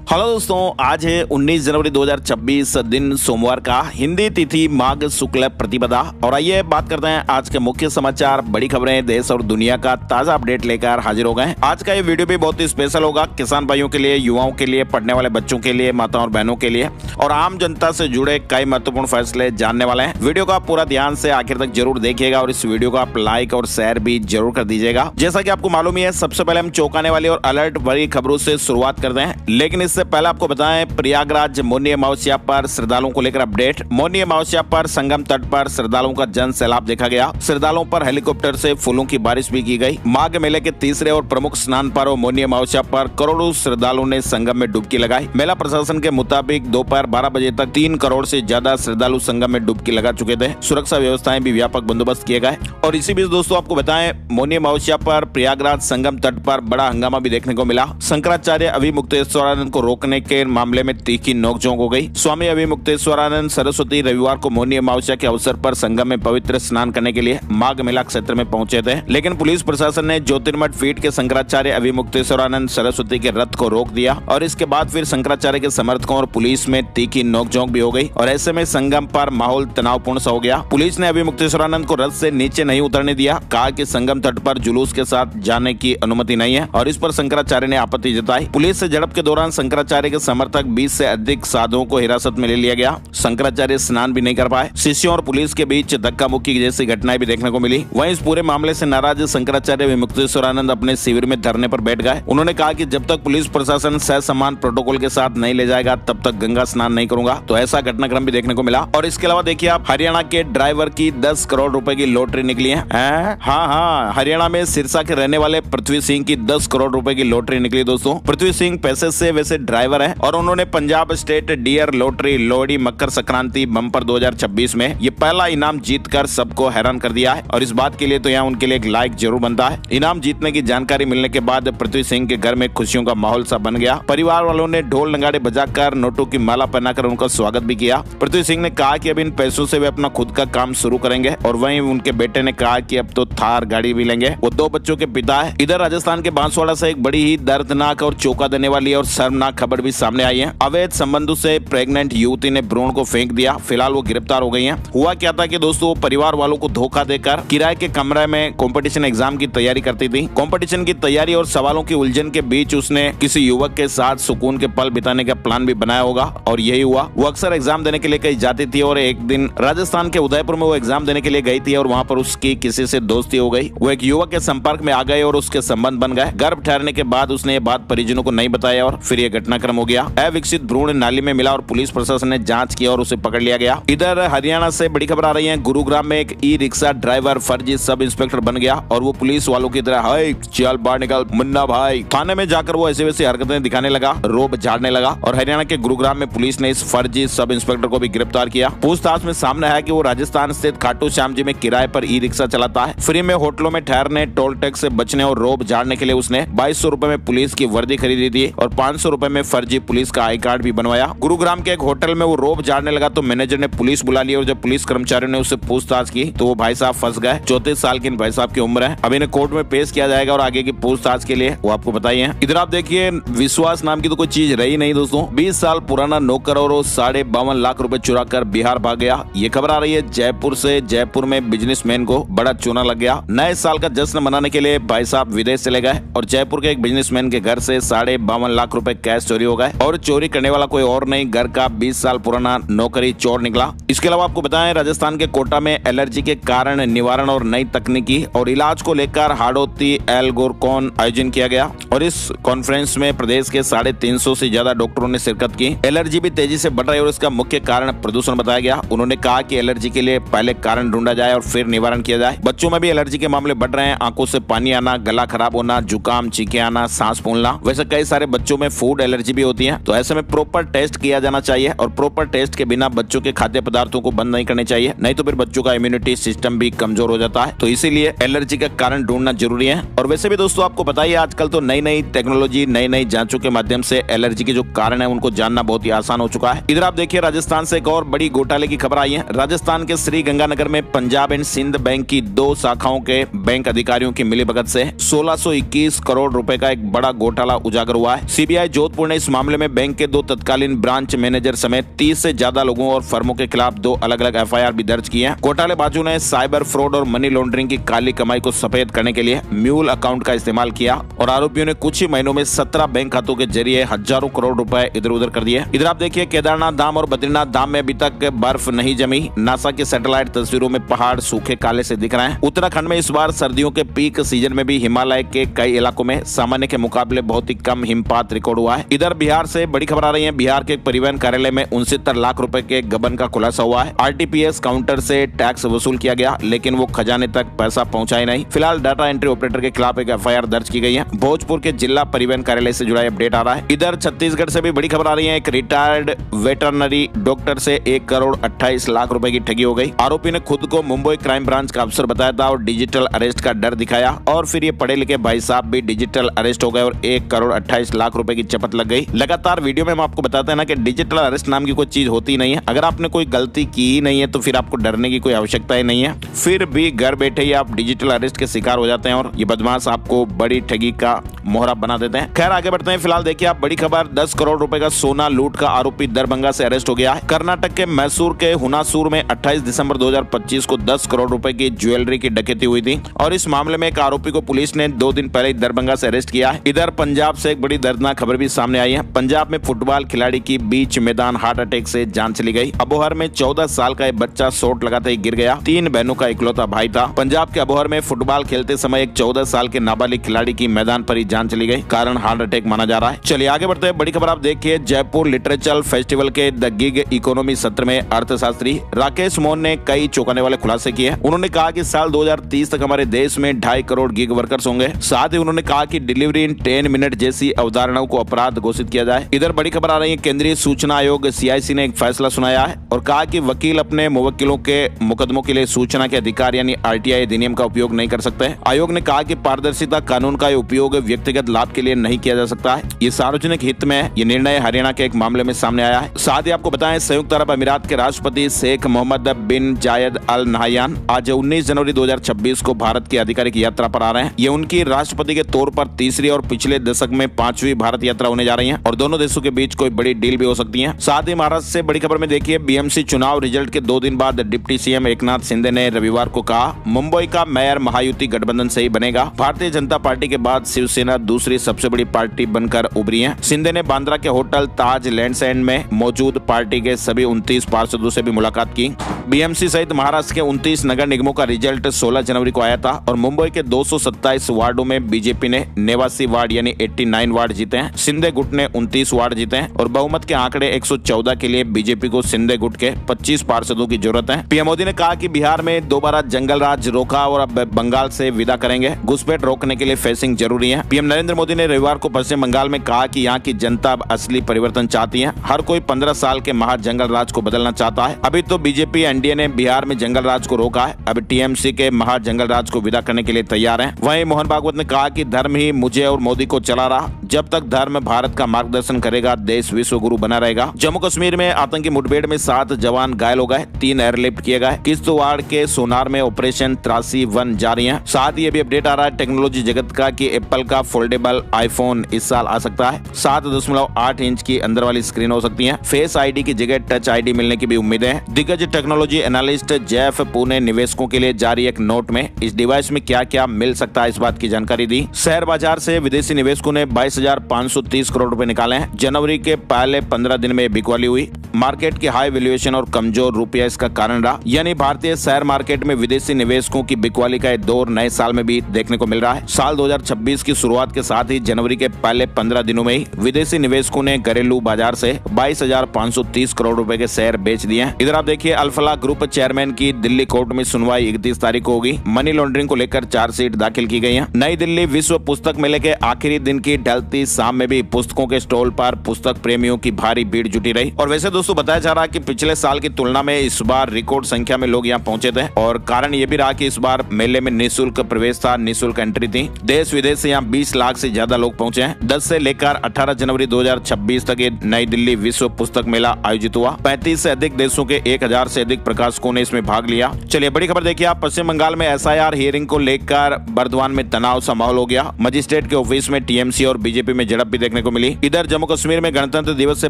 Hello दोस्तों, आज है 19 जनवरी 2026 दिन सोमवार का, हिंदी तिथि माघ शुक्ल प्रतिपदा। और आइए बात करते हैं आज के मुख्य समाचार, बड़ी खबरें, देश और दुनिया का ताजा अपडेट लेकर हाजिर हो गए। आज का ये वीडियो भी बहुत ही स्पेशल होगा, किसान भाइयों के लिए, युवाओं के लिए, पढ़ने वाले बच्चों के लिए, माताओं और बहनों के लिए और आम जनता से जुड़े कई महत्वपूर्ण फैसले जानने वाले हैं। वीडियो को आप पूरा ध्यान से आखिर तक जरूर देखिएगा और इस वीडियो को आप लाइक और शेयर भी जरूर कर दीजिएगा। जैसा कि आपको मालूम ही है, सबसे पहले हम चौंकाने वाली और अलर्ट भरी खबरों से शुरुआत करते हैं, लेकिन इससे पहले आपको बताएं प्रयागराज मौनी अमावस्या पर श्रद्धालुओं को लेकर अपडेट। मौनी अमावस्या पर संगम तट पर श्रद्धालुओं का जन सैलाब देखा गया। श्रद्धालुओं पर हेलीकॉप्टर से फूलों की बारिश भी की गई। माघ मेले के तीसरे और प्रमुख स्नान पर्व मौनी अमावस्या पर करोड़ों श्रद्धालुओं ने संगम में डुबकी लगाई। मेला प्रशासन के मुताबिक दोपहर 12 बजे तक 3 करोड़ से ज्यादा श्रद्धालु संगम में डुबकी लगा चुके थे। सुरक्षा व्यवस्थाएं भी व्यापक बंदोबस्त किए गए। और इसी बीच दोस्तों आपको बताएं, मौनी अमावस्या पर प्रयागराज संगम तट पर बड़ा हंगामा भी देखने को मिला। शंकराचार्य अभिमुक्तेश्वरानंद को रोकने के मामले में तीखी नोकझोंक हो गई। स्वामी अभिमुक्तेश्वरानंद सरस्वती रविवार को मौनी अमावस्या के अवसर पर संगम में पवित्र स्नान करने के लिए माघ मेला क्षेत्र में पहुंचे थे, लेकिन पुलिस प्रशासन ने ज्योतिर्मठ पीठ के शंकराचार्य अभिमुक्तेश्वरानंद सरस्वती के रथ को रोक दिया और इसके बाद फिर शंकराचार्य के समर्थकों और पुलिस में तीखी नोकझोंक भी हो गई और ऐसे में संगम पर माहौल तनावपूर्ण सा हो गया। पुलिस ने अभिमुक्तेश्वरानंद को रथ से नीचे नहीं उतरने दिया, कहा कि संगम तट पर जुलूस के साथ जाने की अनुमति नहीं है और इस पर शंकराचार्य ने आपत्ति जताई। पुलिस से झड़प के दौरान शंकराचार्य के समर्थक 20 से अधिक साधुओं को हिरासत में ले लिया गया। शंकराचार्य स्नान भी नहीं कर पाए। शिष्यों और पुलिस के बीच धक्का मुक्की जैसी घटनाएं भी देखने को मिली। वहीं इस पूरे मामले से नाराज शंकराचार्य अभिमुक्तेश्वरानंद अपने शिविर में धरने पर बैठ गए। उन्होंने कहा कि जब तक पुलिस प्रशासन ससम्मान प्रोटोकॉल के साथ नहीं ले जाएगा तब तक गंगा स्नान नहीं करूंगा। तो ऐसा घटनाक्रम भी देखने को मिला। और इसके अलावा देखिए आप, हरियाणा के ड्राइवर की 10 करोड़ रुपए की लॉटरी निकली है। हाँ, हरियाणा में सिरसा के रहने वाले पृथ्वी सिंह की 10 करोड़ रुपए की लॉटरी निकली। दोस्तों, पृथ्वी सिंह पैसे से वैसे ड्राइवर है और उन्होंने Punjab state dear lottery Lohri Makar Sankranti bumper 2026 में ये पहला इनाम जीतकर सबको हैरान कर दिया है। और इस बात के लिए तो यहाँ उनके लिए एक लाइक जरूर बनता है। इनाम जीतने की जानकारी मिलने के बाद पृथ्वी सिंह के घर में खुशियों का माहौल सा बन गया। परिवार वालों ने ढोल नगाड़े बजाकर नोटों की माला पहनाकर उनका स्वागत भी किया। पृथ्वी सिंह ने कहा कि अब इन पैसों से वे अपना खुद का काम शुरू करेंगे और वहीं उनके बेटे ने कहा कि अब तो थार गाड़ी भी लेंगे। वो 2 बच्चों के पिता है। इधर राजस्थान के बांसवाड़ा से एक बड़ी ही दर्दनाक और चौंका देने वाली और शर्मनाक खबर भी सामने आई है। अवैध संबंधों से प्रेग्नेंट युवती ने भ्रूण को फेंक दिया। फिलहाल वो गिरफ्तार हो गई हैं। हुआ क्या था कि दोस्तों, वो परिवार वालों को धोखा देकर किराए के कमरे में कंपटीशन एग्जाम की तैयारी करती थी। कंपटीशन की तैयारी और सवालों की उलझन के बीच उसने किसी युवक के साथ सुकून के पल बिताने का प्लान भी बनाया होगा और यही हुआ। वो अक्सर एग्जाम देने के लिए कहीं जाती थी और एक दिन राजस्थान के उदयपुर में वो एग्जाम देने के लिए गई थी और वहाँ पर उसकी किसी से दोस्ती हो गई। वो एक युवक के संपर्क में आ गए और उसके संबंध बन गए। गर्भ ठहरने के बाद उसने ये बात परिजनों को नहीं बताया और फिर ये घटनाक्रम हो गया। अविकसित भ्रूण नाली में मिला और पुलिस प्रशासन ने जांच की और उसे पकड़ लिया गया। इधर हरियाणा से बड़ी खबर आ रही है। गुरुग्राम में एक ई रिक्शा ड्राइवर फर्जी सब इंस्पेक्टर बन गया और वो पुलिस वालों की तरह हाय चल बाहर निकल मुन्ना भाई, थाने में जाकर वो ऐसी वैसी हरकतें दिखाने लगा, रोब झाड़ने लगा। और हरियाणा के गुरुग्राम में पुलिस ने इस फर्जी सब इंस्पेक्टर को भी गिरफ्तार किया। पूछताछ में सामने आया कि वो राजस्थान स्थित खाटू श्याम जी में किराए पर ई रिक्शा चलाता है। फ्री में होटलों में ठहरने, टोल टैक्स से बचने और रोब झाड़ने के लिए उसने 2200 रुपए में पुलिस की वर्दी खरीदी थी और 500 रुपए में फर्जी पुलिस का आई कार्ड भी बनवाया। गुरुग्राम के एक होटल में वो रोब झाड़ने लगा तो मैनेजर ने पुलिस बुला ली और जब पुलिस कर्मचारियों ने उससे पूछताछ की तो वो भाई साहब फंस गए। 34 साल की इन भाई साहब की उम्र है। अब इन्हें कोर्ट में पेश किया जाएगा और आगे की पूछताछ के लिए वो आपको बताइए। इधर आप देखिए, विश्वास नाम की तो कोई चीज रही नहीं दोस्तों। 20 साल पुराना नौकर और 52.5 लाख रुपए चुरा कर बिहार भाग गया। ये खबर आ रही है जयपुर से। जयपुर में बिजनेसमैन को बड़ा चूना लग गया। नए साल का जश्न मनाने के लिए भाई साहब विदेश चले गए और जयपुर के एक बिजनेसमैन के घर से 52.5 लाख रुपए कैश चोरी हो गए और चोरी करने वाला कोई और नहीं, घर का 20 साल पुराना नौकरी चोर निकला। इसके अलावा आपको बताएं, राजस्थान के कोटा में एलर्जी के कारण निवारण और नई तकनीकी और इलाज को लेकर हाड़ोती एल्गोरकॉन आयोजन किया गया और इस कॉन्फ्रेंस में प्रदेश के 350 से ज्यादा डॉक्टरों ने शिरकत की। एलर्जी भी तेजी से बढ़ रही है और इसका मुख्य कारण प्रदूषण बताया गया। उन्होंने कहा कि एलर्जी के लिए पहले कारण ढूंढा जाए और फिर निवारण किया जाए। बच्चों में भी एलर्जी के मामले बढ़ रहे हैं। आंखों से पानी आना, गला खराब होना, जुकाम, चीखें आना, सांस फूलना। वैसे कई सारे बच्चों में फूड एलर्जी भी होती है, तो ऐसे में प्रॉपर टेस्ट किया जाना चाहिए और प्रॉपर टेस्ट के बिना बच्चों के खाद्य पदार्थों को बंद नहीं करने चाहिए, नहीं तो फिर बच्चों का इम्यूनिटी सिस्टम भी कमजोर हो जाता है। तो इसीलिए एलर्जी का कारण ढूंढना जरूरी है। और वैसे भी दोस्तों आपको बताइए, आजकल तो नई नई टेक्नोलॉजी, नई नई जांचों के माध्यम से एलर्जी के जो कारण है उनको जानना बहुत ही आसान हो चुका है। इधर आप देखिए, राजस्थान से एक और बड़ी घोटाले की खबर आई है। राजस्थान के श्री गंगानगर में पंजाब एंड सिंध बैंक की 2 शाखाओं के बैंक अधिकारियों की मिलीभगत से 1621 करोड़ रुपए का एक बड़ा घोटाला उजागर हुआ है। सीबीआई जोधपुर महत्वपूर्ण है। इस मामले में बैंक के 2 तत्कालीन ब्रांच मैनेजर समेत 30 से ज्यादा लोगों और फर्मों के खिलाफ 2 अलग-अलग एफआईआर भी दर्ज की हैं। घोटालेबाजों ने साइबर फ्रॉड और मनी लॉन्ड्रिंग की काली कमाई को सफेद करने के लिए म्यूल अकाउंट का इस्तेमाल किया और आरोपियों ने कुछ ही महीनों में 17 बैंक खातों के जरिए हजारों करोड़ रुपए इधर उधर कर दिए। इधर आप देखिए केदारनाथ धाम और बद्रीनाथ धाम में अभी तक बर्फ नहीं जमी। नासा की सैटेलाइट तस्वीरों में पहाड़ सूखे काले से दिख रहे हैं। उत्तराखंड में इस बार सर्दियों के पीक सीजन में भी हिमालय के कई इलाकों में सामान्य के मुकाबले बहुत ही कम हिमपात रिकॉर्ड हुआ है। इधर बिहार से बड़ी खबर आ रही है। बिहार के परिवहन कार्यालय में 69 लाख रुपए के गबन का खुलासा हुआ है। आरटीपीएस काउंटर से टैक्स वसूल किया गया, लेकिन वो खजाने तक पैसा पहुंचाए नहीं। फिलहाल डाटा एंट्री ऑपरेटर के खिलाफ एक एफआईआर दर्ज की गई है। भोजपुर के जिला परिवहन कार्यालय से जुड़ा अपडेट आ रहा है। इधर छत्तीसगढ़ से भी बड़ी खबर आ रही है। एक रिटायर्ड वेटरनरी डॉक्टर से 1 करोड़ 28 लाख रुपए की ठगी हो गई। आरोपी ने खुद को मुंबई क्राइम ब्रांच का अफसर बताया था और डिजिटल अरेस्ट का डर दिखाया और फिर ये पढ़े लिखे भाई साहब भी डिजिटल अरेस्ट हो गए और 1 करोड़ 28 लाख रुपए की चपत लग गई। लगातार वीडियो में हम आपको बताते हैं ना कि डिजिटल अरेस्ट नाम की कोई चीज होती नहीं है। अगर आपने कोई गलती की ही नहीं है तो फिर आपको डरने की कोई आवश्यकता ही नहीं है। फिर भी घर बैठे ही आप डिजिटल अरेस्ट के शिकार हो जाते हैं और ये बदमाश आपको बड़ी ठगी का मोहरा बना देते हैं। खैर आगे बढ़ते हैं। फिलहाल देखिए आप बड़ी खबर, 10 करोड़ रुपए का सोना लूट का आरोपी दरभंगा से अरेस्ट हो गया है। कर्नाटक के मैसूर के हुनासूर में 28 दिसंबर 2025 को 10 करोड़ रुपए की ज्वेलरी की डकैती हुई थी और इस मामले में एक आरोपी को पुलिस ने 2 दिन पहले दरभंगा से अरेस्ट किया है। इधर पंजाब से एक बड़ी दर्दनाक खबर भी सामने आई है। पंजाब में फुटबॉल खिलाड़ी की बीच मैदान हार्ट अटैक से जान चली गई। अबोहर में 14 साल का एक बच्चा चोट लगाते ही गिर गया। 3 बहनों का इकलौता भाई था। पंजाब के अबोहर में फुटबॉल खेलते समय एक 14 साल के नाबालिग खिलाड़ी की मैदान पर ही जान चली गई। कारण हार्ट अटैक माना जा रहा है। चलिए आगे बढ़ते हैं। बड़ी खबर आप देखिए, जयपुर लिटरेचर फेस्टिवल के द गिग इकोनॉमी सत्र में अर्थशास्त्री राकेश मोहन ने कई चौंकाने वाले खुलासे किए। उन्होंने कहा कि साल 2030 तक हमारे देश में 2.5 करोड़ गिग वर्कर्स होंगे। साथ ही उन्होंने कहा कि डिलीवरी इन 10 मिनट जैसी अवधारणाओं को अपराध घोषित किया जाए। इधर बड़ी खबर आ रही है। केंद्रीय सूचना आयोग CIC ने एक फैसला सुनाया है और कहा कि वकील अपने मुवक्किलों के मुकदमों के लिए सूचना के अधिकार यानी RTI अधिनियम का उपयोग नहीं कर सकते। आयोग ने कहा कि पारदर्शिता कानून का उपयोग व्यक्तिगत लाभ के लिए नहीं किया जा सकता है। ये सार्वजनिक हित में है। ये निर्णय हरियाणा के एक मामले में सामने आया है। साथ ही आपको बताएं, संयुक्त अरब अमीरात के राष्ट्रपति शेख मोहम्मद बिन जायद अल नहयान आज 19 जनवरी 2026 को भारत की आधिकारिक यात्रा पर आ रहे हैं। ये उनकी राष्ट्रपति के तौर पर तीसरी और पिछले दशक में 5वीं भारत यात्रा होने जा रही है और दोनों देशों के बीच कोई बड़ी डील भी हो सकती है। साथ ही महाराष्ट्र से बड़ी खबर में देखिए, BMC चुनाव रिजल्ट के 2 दिन बाद डिप्टी CM एकनाथ शिंदे ने रविवार को कहा मुंबई का मेयर महायुति गठबंधन से ही बनेगा। भारतीय जनता पार्टी के बाद शिवसेना दूसरी सबसे बड़ी पार्टी बनकर उभरी है। शिंदे ने बांद्रा के होटल ताज लैंड्स एंड में मौजूद पार्टी के सभी 29 पार्षदों से भी मुलाकात की। BMC सहित महाराष्ट्र के 29 नगर निगमों का रिजल्ट 16 जनवरी को आया था और मुंबई के 227 वार्डों में बीजेपी ने 89 वार्ड यानी 89 वार्ड जीते हैं। शिंदे गुट ने 29 वार्ड जीते हैं और बहुमत के आंकड़े 114 के लिए बीजेपी को शिंदे गुट के 25 पार्षदों की जरूरत है। PM मोदी ने कहा कि बिहार में दोबारा जंगल राज रोका और अब बंगाल से विदा करेंगे। घुसपैठ रोकने के लिए फेंसिंग जरूरी है। PM नरेंद्र मोदी ने रविवार को पश्चिम बंगाल में कहा कि यहाँ की जनता अब असली परिवर्तन चाहती है। हर कोई 15 साल के महा जंगल राज को बदलना चाहता है। अभी तो बीजेपी NDA ने बिहार में जंगल राज को रोका है। अब TMC के महा जंगल राज को विदा करने के लिए तैयार है। वहीं मोहन भागवत ने कहा कि धर्म ही मुझे और मोदी को चला रहा। जब तक धर्म भारत का मार्गदर्शन करेगा, देश विश्व गुरु बना रहेगा। जम्मू कश्मीर में आतंकी मुठभेड़ में 7 जवान घायल हो गए, 3 एयरलिफ्ट किए गए। किश्तवाड़ के सोनार में ऑपरेशन 83-1 जारी है। साथ ही ये भी अपडेट आ रहा है टेक्नोलॉजी जगत का कि एप्पल का फोल्डेबल आईफोन इस साल आ सकता है। 7.8 इंच की अंदर वाली स्क्रीन हो सकती है। फेस ID की जगह टच ID मिलने की भी उम्मीदें हैं। दिग्गज टेक्नोलॉजी एनालिस्ट जेफ पू ने निवेशकों के लिए जारी एक नोट में इस डिवाइस में क्या क्या मिल सकता है इस बात की जानकारी दी। शेयर बाजार से विदेशी निवेशकों ने 22,530 करोड़ रुपए निकाले हैं। जनवरी के पहले 15 दिन में बिकवाली हुई। मार्केट की हाई वैल्यूएशन और कमजोर रुपया इसका कारण रहा। यानी भारतीय शेयर मार्केट में विदेशी निवेशकों की बिकवाली का दौर नए साल में भी देखने को मिल रहा है। साल 2026 की शुरुआत के साथ ही जनवरी के पहले 15 दिनों में ही विदेशी निवेशकों ने घरेलू बाजार से 22,530 करोड़ रुपए के शेयर बेच दिए। इधर आप देखिए, अल्फला ग्रुप चेयरमैन की दिल्ली कोर्ट में सुनवाई 31 तारीख को होगी। मनी लॉन्ड्रिंग को लेकर चार्जशीट दाखिल की गई है। नई दिल्ली विश्व पुस्तक मेले के आखिरी दिन की ढलती शाम में भी पुस्तकों के स्टॉल पर पुस्तक प्रेमियों की भारी भीड़ जुटी रही। और वैसे दोस्तों बताया जा रहा है कि पिछले साल की तुलना में इस बार रिकॉर्ड संख्या में लोग यहाँ पहुंचे थे और कारण ये भी रहा कि इस बार मेले में निःशुल्क प्रवेश था, निःशुल्क एंट्री थी। देश विदेश से यहाँ 20 लाख से ज्यादा लोग पहुंचे हैं। 10 से लेकर 18 जनवरी 2026 तक ये नई दिल्ली विश्व पुस्तक मेला आयोजित हुआ। 35 से अधिक देशों के 1000 से अधिक प्रकाशकों ने इसमें भाग लिया। चलिए बड़ी खबर देखिए आप, पश्चिम बंगाल में SIR हियरिंग को लेकर बर्दवान में तनाव सा माहौल हो गया। मजिस्ट्रेट के ऑफिस में TMC और बीजेपी में झड़प भी देखने को को मिली। इधर जम्मू कश्मीर में गणतंत्र दिवस से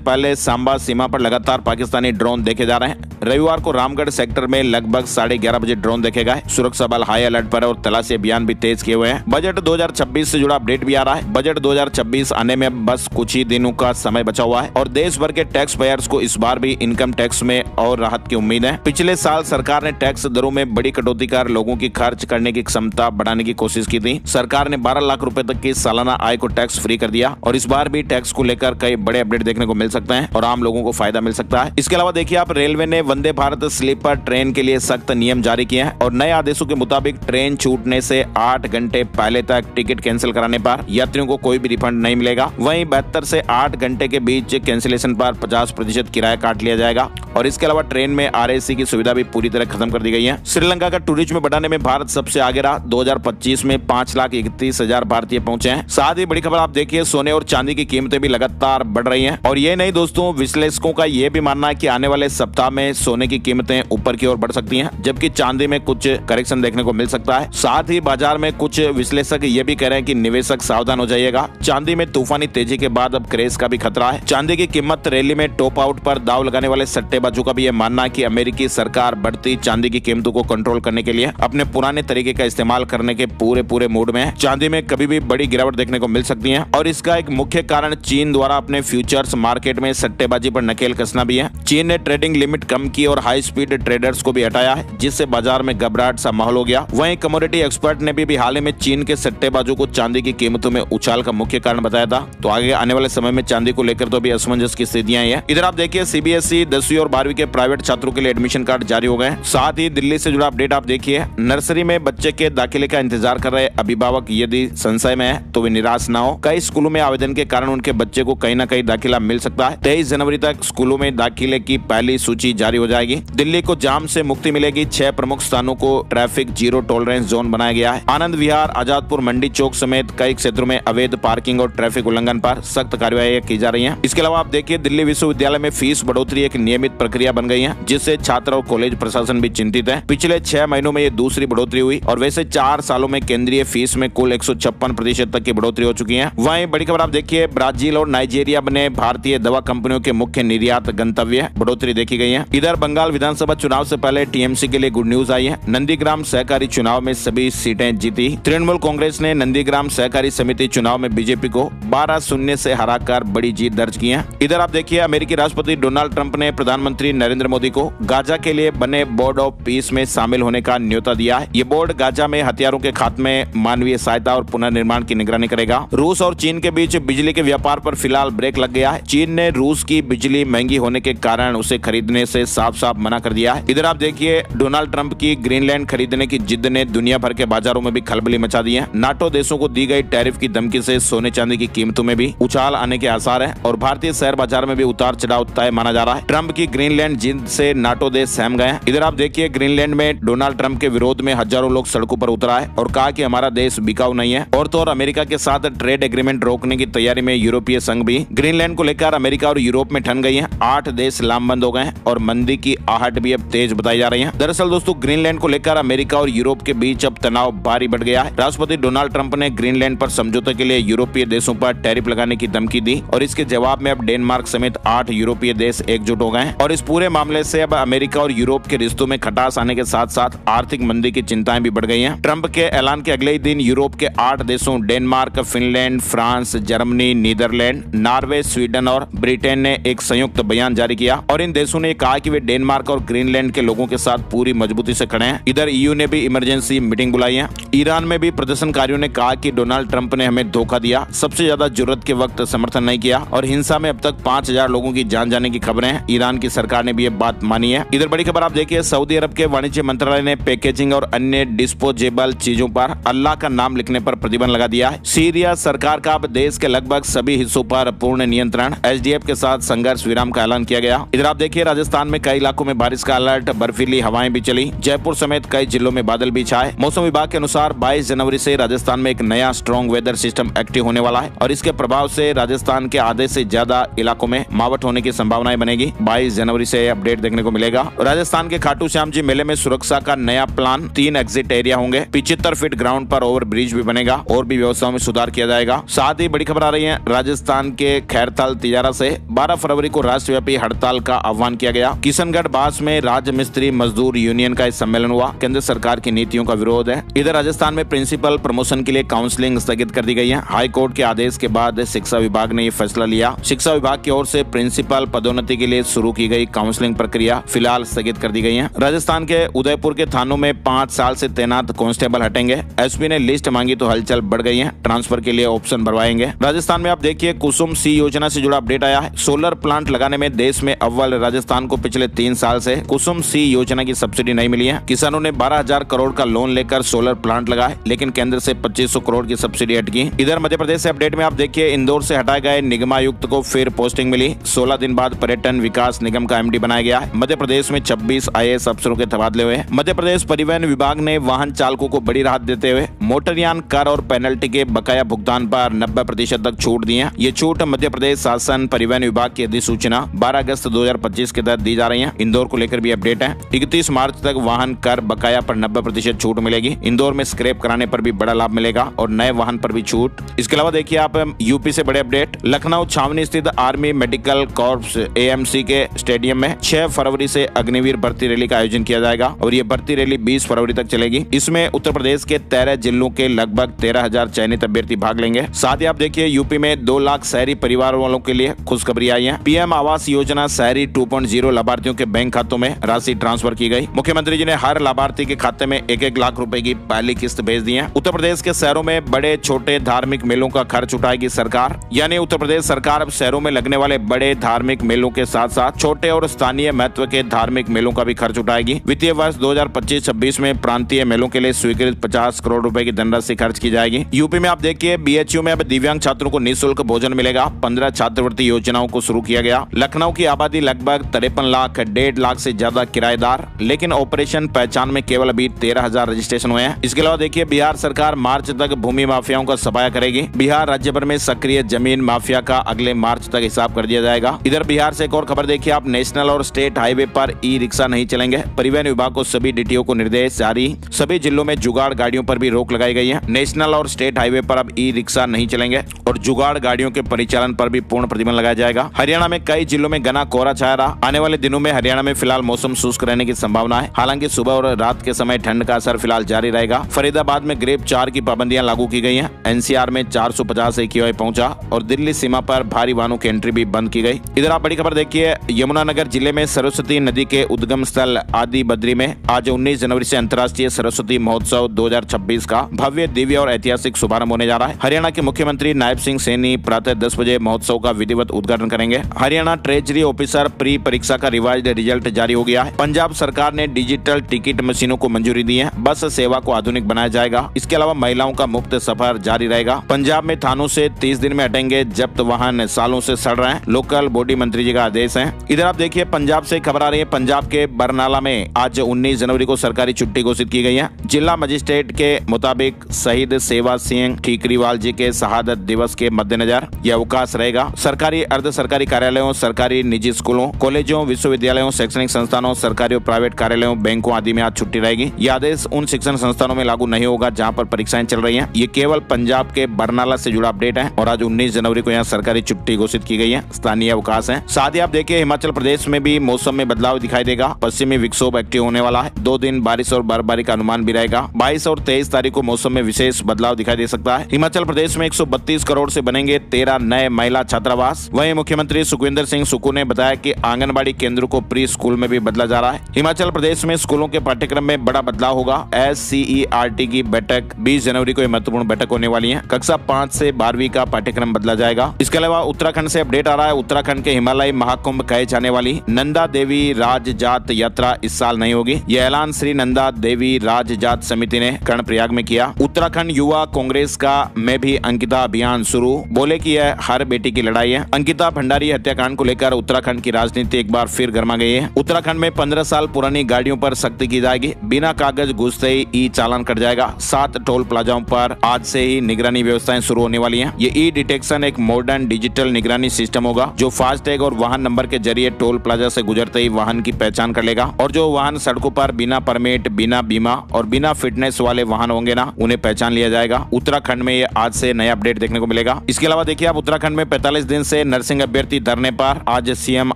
पहले सांबा सीमा पर लगातार पाकिस्तानी ड्रोन देखे जा रहे हैं। रविवार को रामगढ़ सेक्टर में लगभग 11:30 बजे ड्रोन देखे गए। सुरक्षा बल हाई अलर्ट पर और तलाशी अभियान भी तेज किए हुए हैं। बजट 2026 से जुड़ा अपडेट भी आ रहा है। बजट 2026 आने में बस कुछ ही दिनों का समय बचा हुआ है और देश भर के टैक्स पेयर्स को इस बार भी इनकम टैक्स में और राहत की उम्मीद है। पिछले साल सरकार ने टैक्स दरों में बड़ी कटौती कर लोगों की खर्च करने की क्षमता बढ़ाने की कोशिश की थी। सरकार ने 12 लाख रुपए तक की सालाना आय को टैक्स फ्री कर दिया और इस बार भी टैक्स को लेकर कई बड़े अपडेट देखने को मिल सकते हैं और आम लोगों को फायदा मिल सकता है। इसके अलावा देखिए आप, रेलवे ने वंदे भारत स्लीपर ट्रेन के लिए सख्त नियम जारी किए हैं और नए आदेशों के मुताबिक ट्रेन छूटने से 8 घंटे पहले तक टिकट कैंसिल कराने पर यात्रियों को कोई भी रिफंड नहीं मिलेगा। वहीं 72 से 8 घंटे के बीच कैंसिलेशन पर 50% किराया काट लिया जाएगा और इसके अलावा ट्रेन में RAC की सुविधा भी पूरी तरह खत्म कर दी गई है। श्रीलंका का टूरिज्म बढ़ाने में भारत सबसे आगे रहा। 2025 में 5,31,000 भारतीय पहुंचे हैं। साथ ही बड़ी खबर आप देखिए, सोने और चांदी की कीमतें भी लगातार बढ़ रही हैं और ये नहीं दोस्तों, विश्लेषकों का ये भी मानना है कि आने वाले सप्ताह में सोने की कीमतें ऊपर की ओर बढ़ सकती हैं, जबकि चांदी में कुछ करेक्शन देखने को मिल सकता है। साथ ही बाजार में कुछ विश्लेषक ये भी कह रहे हैं कि निवेशक सावधान हो जाइएगा। चांदी में तूफानी तेजी के बाद अब क्रेज का भी खतरा है। चांदी की कीमत रैली में टॉप आउट पर दाव लगाने वाले सट्टेबाजों का भी यह मानना है कि अमेरिकी सरकार बढ़ती चांदी की कीमतों को कंट्रोल करने के लिए अपने पुराने तरीके का इस्तेमाल करने के पूरे मूड में है। चांदी में कभी भी बड़ी गिरावट देखने को मिल सकती है और इसका एक मुख्य कारण चीन द्वारा अपने फ्यूचर्स मार्केट में सट्टेबाजी पर नकेल कसना भी है। चीन ने ट्रेडिंग लिमिट कम की और हाई स्पीड ट्रेडर्स को भी हटाया है, जिससे बाजार में घबराहट सा माहौल हो गया। वहीं कमोडिटी एक्सपर्ट ने भी हाल ही में चीन के सट्टेबाजों को चांदी की कीमतों में उछाल का मुख्य कारण बताया था। तो आगे आने वाले समय में चांदी को लेकर तो भी असमंजस की स्थितियां हैं। इधर आप देखिए, CBSE 10वीं और 12वीं के प्राइवेट छात्रों के लिए एडमिशन कार्ड जारी हो गए। साथ ही दिल्ली से जुड़ा अपडेट आप देखिए, नर्सरी में बच्चे के दाखिले का इंतजार कर रहे अभिभावक यदि संशय में है तो वे निराश न हो। कई स्कूलों में आवेदन के कारण उनके बच्चे को कहीं न कहीं दाखिला मिल सकता है। 23 जनवरी तक स्कूलों में दाखिले की पहली सूची जारी हो जाएगी। दिल्ली को जाम से मुक्ति मिलेगी। 6 प्रमुख स्थानों को ट्रैफिक जीरो टॉलरेंस जोन बनाया गया है। आनंद विहार, आजादपुर, मंडी चौक समेत कई क्षेत्रों में अवैध पार्किंग और ट्रैफिक उल्लंघन पर सख्त कार्रवाई की जा रही है। इसके अलावा आप देखिए, दिल्ली विश्वविद्यालय में फीस बढ़ोतरी एक नियमित प्रक्रिया बन गई है, जिससे छात्र और कॉलेज प्रशासन भी चिंतित है। पिछले 6 महीनों में ये दूसरी बढ़ोतरी हुई और वैसे 4 सालों में केंद्रीय फीस में कुल 156% तक की बढ़ोतरी हो चुकी है। वहीं बड़ी खबर आप देखिए, ब्राजील और नाइजीरिया बने भारतीय दवा कंपनियों के मुख्य निर्यात गंतव्य, बढ़ोतरी देखी गई है। इधर बंगाल विधानसभा चुनाव से पहले TMC के लिए गुड न्यूज आई है। नंदीग्राम सहकारी चुनाव में सभी सीटें जीती। तृणमूल कांग्रेस ने नंदीग्राम सहकारी समिति चुनाव में बीजेपी को 12-0 से हराकर बड़ी जीत दर्ज की है। इधर आप देखिए, अमेरिकी राष्ट्रपति डोनाल्ड ट्रंप ने प्रधानमंत्री नरेंद्र मोदी को गाजा के लिए बने बोर्ड ऑफ पीस में शामिल होने का न्योता दिया है। ये बोर्ड गाजा में हथियारों के खात्मे, मानवीय सहायता और पुनर्निर्माण की निगरानी करेगा। रूस और चीन के बीच बिजली के व्यापार पर फिलहाल ब्रेक लग गया है। चीन ने रूस की बिजली महंगी होने के कारण उसे खरीदने से साफ साफ मना कर दिया है। इधर आप देखिए, डोनाल्ड ट्रंप की ग्रीनलैंड खरीदने की जिद ने दुनिया भर के बाजारों में भी खलबली मचा दी है। नाटो देशों को दी गई टैरिफ की धमकी से सोने चांदी की कीमतों में भी उछाल आने के आसार है और भारतीय शेयर बाजार में भी उतार चढ़ाव तय माना जा रहा है। ट्रंप की ग्रीनलैंड जिद से नाटो देश सहम गए हैं। इधर आप देखिए, ग्रीनलैंड में डोनाल्ड ट्रंप के विरोध में हजारों लोग सड़कों पर उतरा है और कहा कि हमारा देश बिकाऊ नहीं है। और तो और अमेरिका के साथ ट्रेड एग्रीमेंट रोकने की तैयारी में यूरोपीय संघ भी ग्रीनलैंड को लेकर अमेरिका और यूरोप में ठन गई है। 8 देश लामबंद हो गए हैं और मंदी की आहट भी अब तेज बताई जा रही है। दरअसल दोस्तों, ग्रीनलैंड को लेकर अमेरिका और यूरोप के बीच अब तनाव भारी बढ़ गया है। राष्ट्रपति डोनाल्ड ट्रंप ने ग्रीनलैंड पर समझौते के लिए यूरोपीय देशों पर टैरिफ लगाने की धमकी दी और इसके जवाब में अब डेनमार्क समेत 8 यूरोपीय देश एकजुट हो गए हैं और इस पूरे मामले से अब अमेरिका और यूरोप के रिश्तों में खटास आने के साथ साथ आर्थिक मंदी की चिंताएं भी बढ़ गई हैं। ट्रंप के ऐलान के अगले ही दिन यूरोप के 8 देशों Denmark, Finland, France, Germany, Netherland, Norway, Sweden और ब्रिटेन ने एक संयुक्त बयान जारी किया और इन देशों ने कहा कि वे डेनमार्क और ग्रीनलैंड के लोगों के साथ पूरी मजबूती से खड़े हैं। इधर EU ने भी इमरजेंसी मीटिंग बुलाई है। ईरान में भी प्रदर्शनकारियों ने कहा कि डोनाल्ड ट्रंप ने हमें धोखा दिया, सबसे ज्यादा जरूरत के वक्त समर्थन नहीं किया और हिंसा में अब तक 5000 लोगों की जान जाने की खबरें हैं। ईरान की सरकार ने भी ये बात मानी है। इधर बड़ी खबर आप देखिए, सऊदी अरब के वाणिज्य मंत्रालय ने पैकेजिंग और अन्य डिस्पोजेबल चीजों पर अल्लाह का नाम लिखने पर प्रतिबंध लगा दिया है। सीरिया सरकार का अब देश के लगभग सभी हिस्सों पर पूर्ण नियंत्रण, SDF के साथ संघर्ष विराम का ऐलान किया गया। इधर आप देखिए, राजस्थान में कई इलाकों में बारिश का अलर्ट, बर्फीली हवाएं भी चली। जयपुर समेत कई जिलों में बादल भी छाए। मौसम विभाग के अनुसार 22 जनवरी से राजस्थान में एक नया स्ट्रॉन्ग वेदर सिस्टम एक्टिव होने वाला है और इसके प्रभाव से राजस्थान के आधे से ज्यादा इलाकों में मावठ होने की संभावनाएं बनेगी। 22 जनवरी से अपडेट देखने को मिलेगा। राजस्थान के खाटू श्याम जी मेले में सुरक्षा का नया प्लान, 3 एग्जिट एरिया होंगे। 75 फीट ग्राउंड पर ओवर ब्रिज भी बनेगा और भी व्यवस्थाओं में सुधार किया जाएगा। साथ ही बड़ी खबर आ रही है, राजस्थान के खैरताल तिजारा से 12 फरवरी को राष्ट्रव्यापी हड़ताल का आह्वान किया गया। किशनगढ़ बास में राज्य मिस्त्री मजदूर यूनियन का सम्मेलन हुआ। केंद्र सरकार की नीतियों का विरोध है। इधर राजस्थान में प्रिंसिपल प्रमोशन के लिए काउंसलिंग स्थगित कर दी गई है। हाई कोर्ट के आदेश के बाद शिक्षा विभाग ने यह फैसला लिया। शिक्षा विभाग की ओर से प्रिंसिपल पदोन्नति के लिए शुरू की गई काउंसलिंग प्रक्रिया फिलहाल स्थगित कर दी गई है। राजस्थान के उदयपुर के थानों में 5 साल से तैनात कांस्टेबल हटेंगे। एसपी ने लिस्ट मांगी तो हलचल बढ़ गई है। ट्रांसफर के लिए ऑप्शन भरवाएंगे। राजस्थान में आप देखिए कुसुम सी योजना से जुड़ा अपडेट आया है। सोलर प्लांट लगाने में देश में अव्वल राजस्थान को पिछले 3 साल से कुसुम सी योजना की सब्सिडी नहीं मिली है। किसानों ने 12,000 करोड़ का लोन लेकर सोलर प्लांट लगाए, लेकिन केंद्र से 2500 करोड़ की सब्सिडी अटकी। इधर मध्य प्रदेश से अपडेट में आप देखिए इंदौर से हटाए गए निगमायुक्त को फिर पोस्टिंग मिली। 16 दिन बाद पर्यटन विकास निगम का एमडी बनाया गया है। मध्य प्रदेश में 26 IAS अफसरों के तबादले हुए। मध्य प्रदेश परिवहन विभाग ने वाहन चालकों को बड़ी राहत देते हुए मोटरयान कर और पेनल्टी के बकाया भुगतान पर 90% तक छूट दी है। ये छूट मध्य प्रदेश शासन परिवहन विभाग की अधिसूचना 12 अगस्त 2025 के तहत दी जा रही है। इंदौर को लेकर भी अपडेट है। 31 मार्च तक वाहन कर बकाया पर 90% छूट मिलेगी। इंदौर में स्क्रैप कराने पर भी बड़ा लाभ मिलेगा और नए वाहन पर भी छूट। इसके अलावा देखिए आप यूपी से बड़े अपडेट, लखनऊ छावनी स्थित आर्मी मेडिकल कॉर्प्स AMC के स्टेडियम में 6 फरवरी से अग्निवीर भर्ती रैली का आयोजन किया जाएगा और ये भर्ती रैली 20 फरवरी तक चलेगी। इसमें उत्तर प्रदेश के 13 जिलों के लगभग 13,000 चयनित अभ्यर्थी भाग लेंगे। साथ ही आप देखिए यूपी में 2 लाख शहरी परिवार वालों के लिए खुशखबरी आई है। PM आवास योजना शहरी 2.0 लाभार्थियों के बैंक खातों में राशि ट्रांसफर की गई। मुख्यमंत्री जी ने हर लाभार्थी के खाते में 1-1 लाख रुपए की पहली किस्त भेज दी है। उत्तर प्रदेश के शहरों में बड़े छोटे धार्मिक मेलों का खर्च उठाएगी सरकार। यानी उत्तर प्रदेश सरकार अब शहरों में लगने वाले बड़े धार्मिक मेलों के साथ साथ छोटे और स्थानीय महत्व के धार्मिक मेलों का भी खर्च उठाएगी। वित्तीय वर्ष 2025-26 में प्रांतीय मेलों के लिए स्वीकृत 50 करोड़ रुपए की धनराशि खर्च की जाएगी। यूपी में आप देखिए BHU में अब दिव्यांग छात्रों को निःशुल्क भोजन मिलेगा। 15 छात्रवृत्ति योजनाओं को शुरू किया गया। लखनऊ की आबादी लगभग 53 लाख, 1.5 लाख से ज्यादा किराएदार, लेकिन ऑपरेशन पहचान में केवल अभी 13,000 रजिस्ट्रेशन हुए हैं। इसके अलावा देखिए बिहार सरकार मार्च तक भूमि माफियाओं का सफाया करेगी। बिहार राज्य भर में सक्रिय जमीन माफिया का अगले मार्च तक हिसाब कर दिया जाएगा। इधर बिहार से एक और खबर देखिए आप, नेशनल और स्टेट हाईवे पर ई-रिक्शा नहीं चलेंगे। परिवहन विभाग को सभी DTO को निर्देश जारी। सभी जिलों में जुगाड़ गाड़ियों पर भी रोक लगाई गई है। नेशनल और स्टेट हाईवे पर अब ई-रिक्शा नहीं चलेंगे और जुगाड़ गाड़ियों के परिचालन पर भी पूर्ण प्रतिबंध लगाया जाएगा। हरियाणा में कई जिलों में घना कोहरा छाया रहा। आने वाले दिनों में हरियाणा में फिलहाल मौसम शुष्क रहने की संभावना है। हालांकि सुबह और रात के समय ठंड का असर फिलहाल जारी रहेगा। फरीदाबाद में ग्रेप 4 की पाबंदियां लागू की गई हैं। NCR में 450 AQI पहुंचा और दिल्ली सीमा पर भारी वाहनों की एंट्री भी बंद की गई। इधर आप बड़ी खबर देखिए, यमुनानगर जिले में सरस्वती नदी के उद्गम स्थल आदि बद्री में आज 19 जनवरी से अंतर्राष्ट्रीय सरस्वती महोत्सव 2026 का भव्य, दिव्य और ऐतिहासिक शुभारंभ होने जा रहा है। हरियाणा के मुख्यमंत्री नायब सिंह सैनी प्रातः 10 बजे महोत्सव का विधिवत उद्घाटन करेंगे। हरियाणा ट्रेजरी ऑफिसर प्री परीक्षा का रिवाइज्ड रिजल्ट जारी हो गया है। पंजाब सरकार ने डिजिटल टिकट मशीनों को मंजूरी दी है। बस सेवा को आधुनिक बनाया जाएगा। इसके अलावा महिलाओं का मुफ्त सफर जारी रहेगा। पंजाब में थानों से 30 दिन में हटेंगे जब्त वाहन सालों से सड़ रहे हैं। लोकल बॉडी मंत्री जी का आदेश है। इधर आप देखिए पंजाब से खबर आ रही है, पंजाब के बरनाला में आज 19 जनवरी को सरकारी छुट्टी घोषित की गई है। जिला मजिस्ट्रेट के मुताबिक शहीद सेवा सिंह ठीकरीवाल जी के शहादत दिवस के मद्देनजर यह अवकाश रहेगा। सरकारी अर्ध सरकारी कार्यालयों, सरकारी निजी स्कूलों, कॉलेजों, विश्वविद्यालयों, शैक्षणिक संस्थानों, सरकारी और प्राइवेट कार्यालयों, बैंकों आदि में आज छुट्टी रहेगी। यह आदेश उन शिक्षण संस्थानों में लागू नहीं होगा जहां पर परीक्षाएं चल रही हैं। ये केवल पंजाब के बरनाला से जुड़ा अपडेट है और आज 19 जनवरी को यहाँ सरकारी छुट्टी घोषित की गई है। स्थानीय अवकाश है। साथ ही आप देखिए हिमाचल प्रदेश में भी मौसम में बदलाव दिखाई देगा। पश्चिमी विक्षोभ एक्टिव होने वाला है। 2 दिन बारिश और बर्फबारी का अनुमान भी रहेगा। 22 और 23 तारीख को मौसम में विशेष बदलाव दिखाई दे सकता है। हिमाचल प्रदेश में 132 करोड़ से बनेंगे 13 नए महिला छात्रावास। वहीं मुख्यमंत्री सुखविंदर सिंह सुक्खू ने बताया कि आंगनबाड़ी केंद्रों को प्री स्कूल में भी बदला जा रहा है। हिमाचल प्रदेश में स्कूलों के पाठ्यक्रम में बड़ा बदलाव होगा। SCERT की बैठक 20 जनवरी को महत्वपूर्ण बैठक होने वाली है। कक्षा 5 से 12वीं का पाठ्यक्रम बदला जाएगा। इसके अलावा उत्तराखंड से अपडेट आ रहा है, उत्तराखंड के हिमालयी महाकुंभ कहे जाने वाली नंदा देवी राजजात यात्रा इस साल नहीं होगी। यह ऐलान श्री नंदा देवी राजजात समिति ने कर्णप्रयाग में किया किया। उत्तराखंड युवा कांग्रेस का में भी अंकिता अभियान शुरू, बोले कि यह हर बेटी की लड़ाई है। अंकिता भंडारी हत्याकांड को लेकर उत्तराखंड की राजनीति एक बार फिर गर्मा गई है। उत्तराखंड में 15 साल पुरानी गाड़ियों पर सख्ती की जाएगी, बिना कागज घुसते ही ई चालान कट जाएगा। 7 टोल प्लाजाओं पर आज से ही निगरानी व्यवस्थाएं शुरू होने वाली हैं। ये ई डिटेक्शन एक मॉडर्न डिजिटल निगरानी सिस्टम होगा जो फास्टैग और वाहन नंबर के जरिए टोल प्लाजा से गुजरते ही वाहन की पहचान कर लेगा, और जो वाहन सड़कों पर बिना परमिट, बिना बीमा और बिना फिटनेस वाले वाहन होंगे ना, उन्हें पहचान लिया जाएगा। उत्तराखंड में ये आज से नया अपडेट देखने को मिलेगा। इसके अलावा देखिए आप, उत्तराखंड में 45 दिन से नर्सिंग अभ्यर्थी धरने पर, आज सीएम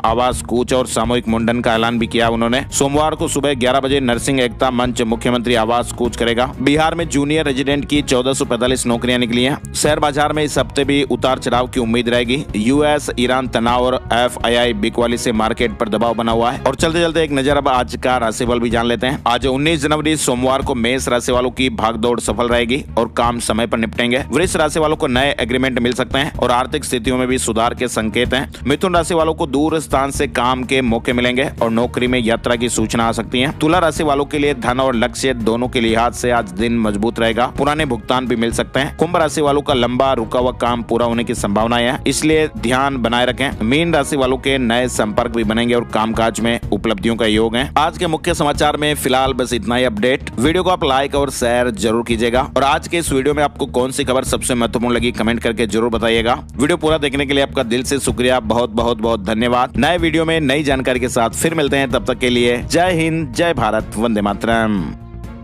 आवास कूच और सामूहिक मुंडन का ऐलान भी किया उन्होंने। सोमवार को सुबह 11 बजे नर्सिंग एकता मंच मुख्यमंत्री आवास कूच करेगा। बिहार में जूनियर रेजिडेंट की 1445 नौकरियां निकली हैं। शेयर बाजार में इस हफ्ते भी उतार चढ़ाव की उम्मीद रहेगी। यूएस ईरान तनाव और FII बिकवाली से मार्केट पर दबाव बना हुआ है। और चलते चलते एक नजर अब आज का राशिफल भी जान लेते हैं। आज 19 जनवरी सोमवार को मेष राशि वालों की भागदौड़ सफल रहेगी और काम समय पर निपटेंगे। वृष राशि वालों को नए एग्रीमेंट मिल सकते हैं और आर्थिक स्थितियों में भी सुधार के संकेत हैं। मिथुन राशि वालों को दूर स्थान से काम के मौके मिलेंगे और नौकरी में यात्रा की सूचना आ सकती है। तुला राशि वालों के लिए धन और लक्ष्य दोनों के लिहाज से आज दिन मजबूत रहेगा, पुराने भुगतान भी मिल सकते हैं। कुंभ राशि वालों का लंबा रुका हुआ काम पूरा होने की संभावना है, इसलिए ध्यान बनाए रखें। मीन राशि वालों के नए संपर्क भी बनेंगे और कामकाज में उपलब्धियों का योग है। आज के मुख्य समाचार में फिलहाल बस इतना ही अपडेट। वीडियो को आप लाइक और शेयर जरूर कीजिएगा और आज के इस वीडियो में आपको कौन सी खबर सबसे महत्वपूर्ण लगी कमेंट करके जरूर बताइएगा। वीडियो पूरा देखने के लिए आपका दिल से शुक्रिया, बहुत बहुत बहुत धन्यवाद। नए वीडियो में नई जानकारी के साथ फिर मिलते हैं, तब तक के लिए जय हिंद, जय भारत, वंदे मातरम।